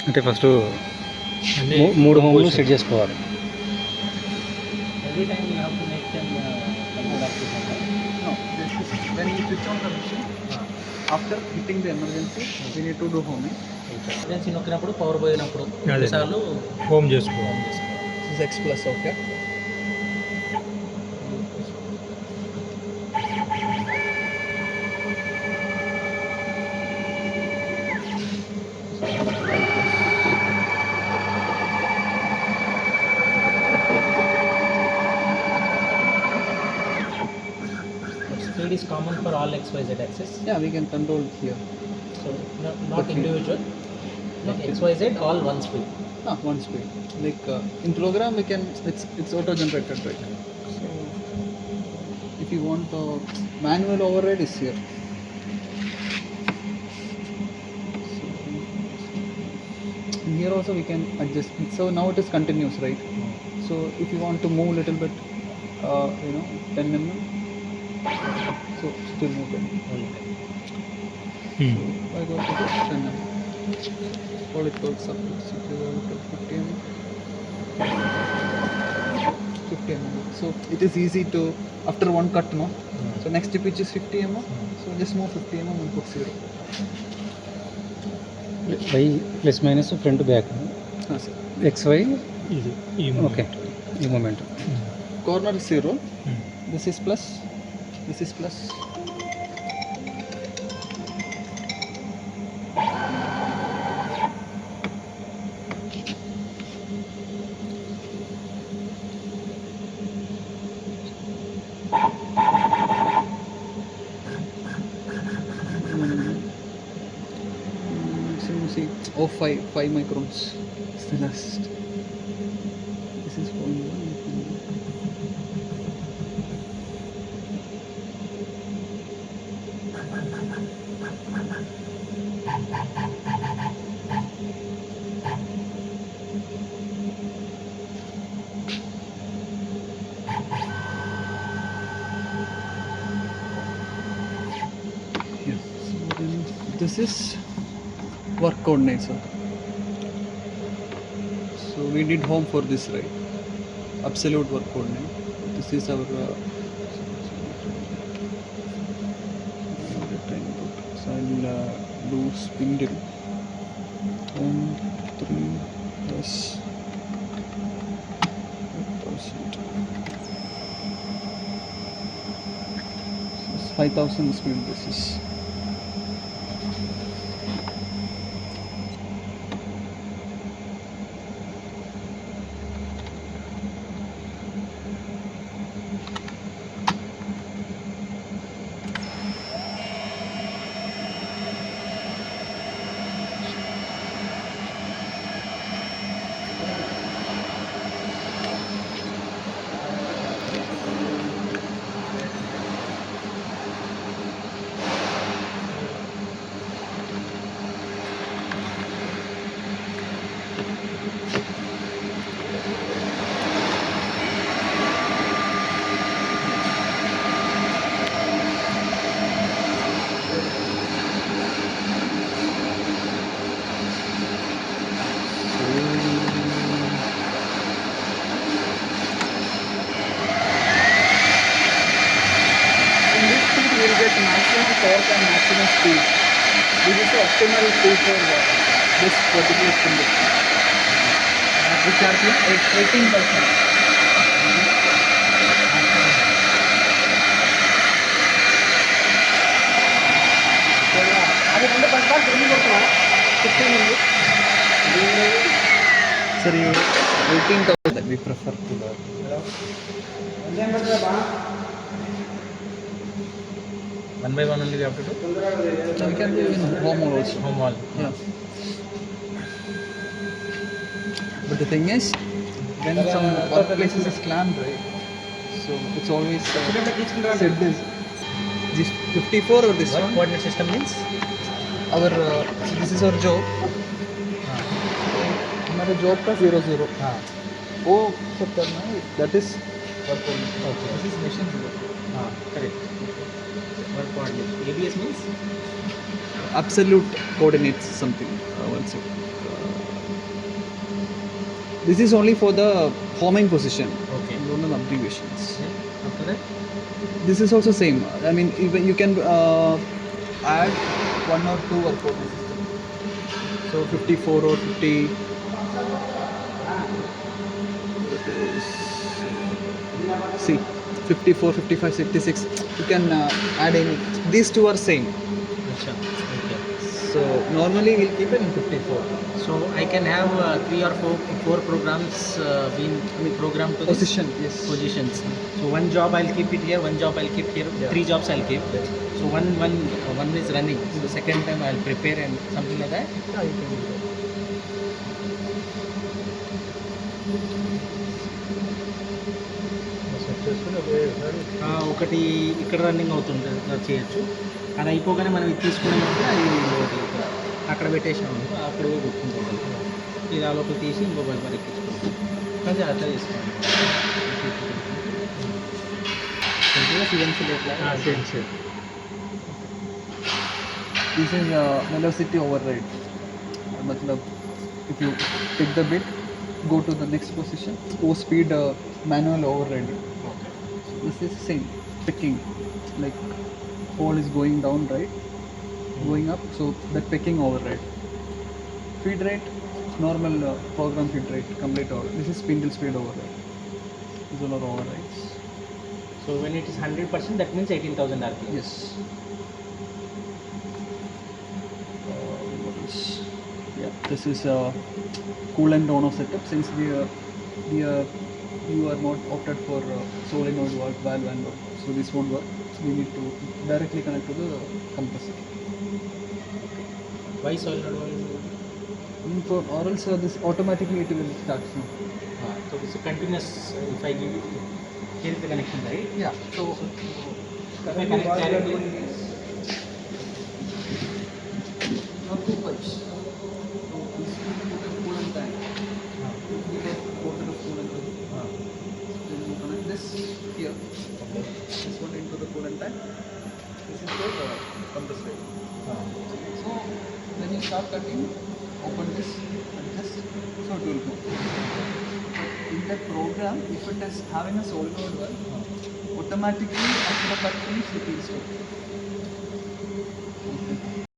అంటే ఫస్ట్ మూడు హోమ్లు సెట్ చేసుకోవాలి. Every time you have to make them come back to center. No, this is when you switch on the machine. After hitting the emergency, we need to do homing. Emergency నొక్కినప్పుడు power పోయినప్పుడు కొన్నిసార్లు home చేసుకోవాలి. This is X plus, okay. speed is common for all XYZ axis. Yeah, we can control here. So not individual. Like XYZ all one speed. One speed. Like in program we can, it's auto generated, right? So if you want manual override is here. So, here also we can adjust. So now it is continuous, right? So if you want to move a little bit, 10 mm, so still move it. So I go to 10 mm. All it goes up to 50 mm. 50 mm. So it is easy to, after one cut, no? So next pitch is 50 mm. So just move 50 mm and put 0. Y plus minus front back, Sir. XY okay ఈ moment. Corner is 0. This is plus. This is plus. See, 5 microns. It's the last. This is 0.1. Yes. So then this is work coordinates. So we did home for this, right? Absolute work coordinate. This is our so I'll do spindle and 3 plus 5%. 5,000 speed basis. Maximum torque and maximum speed. This is the optimal speed for this particular spindle. Which are 18%. అది 2% training కొడుతున్నాం 15 ఉంది. Sorry, 18,000 we prefer to the. ఏం పడుతుందా బా 1 by 1 only we have to do. No, we can do in home also. Home wall. Yeah. But the thing is, when some workplaces is clamped, right? So it's always said this 54 or this What one. coordinate system means? Our so this is our job. हमारे job का 00. वो सब करना है. That is work coordinate. Okay. This is machine zero. Correct. What coordinate? ABS means? Absolute coordinates something. One second. This is only for the homing position. Okay. You don't know the abbreviations. Yeah. After that, This is also same. I mean, even you can add 1 or 2 workout system. So 54 or 50. See, 54, 55, 56. You can add any. These two are same. acha, okay. So normally we'll keep it in 54. So I can have 3 or 4 programs being programmed to this Position, yes. positions. So one job I'll keep it here, one job I'll keep here, Yeah. 3 jobs I'll keep. So one is running. So second time I'll prepare and something like that. Yeah, you can do that. ఒకటి ఇక్కడ running అవుతుంటుంది అది చేయొచ్చు. అది అయిపోగానే మనం ఇది తీసుకున్నామంటే అది ఒకటి ఇక్కడ అక్కడ పెట్టేసాము అక్కడ పోయి కొట్టుకుంటుంది. ఇది ఆ లోపల తీసి ఇంకో వైపు ఎక్కించుకుంటాం. అది అట్లా చేసుకోండి. CNC ఎట్లా CNC. This is velocity override. Matlab, if you take the bit, go to the next position. Go speed manual overriding. This is same picking, like hole is going down, right? Going up, so that picking override. Feed rate, normal program feed rate, complete override. This is spindle speed override. These all are overrides. So when it is 100%, that means 18,000 RPM. Yes. What else? Yeah, this is cool and down off setup. Since we you are not opted for solenoid valve and all, so this won't work. We need to directly connect to the compressor. Why solenoid valve? Or else this automatically it will start. No? So it's a continuous. If I give it, here is the connection, right? Yeah. So If I connect directly. Not 2 pipes. So this is the coolant tank. We get water of coolant. Then you connect this here. This one into the coolant tank. This is for compressor. So when you start cutting, open this, adjust, so it will go. In that program, if it is having a solenoid valve, automatically after the cut finish it will stop.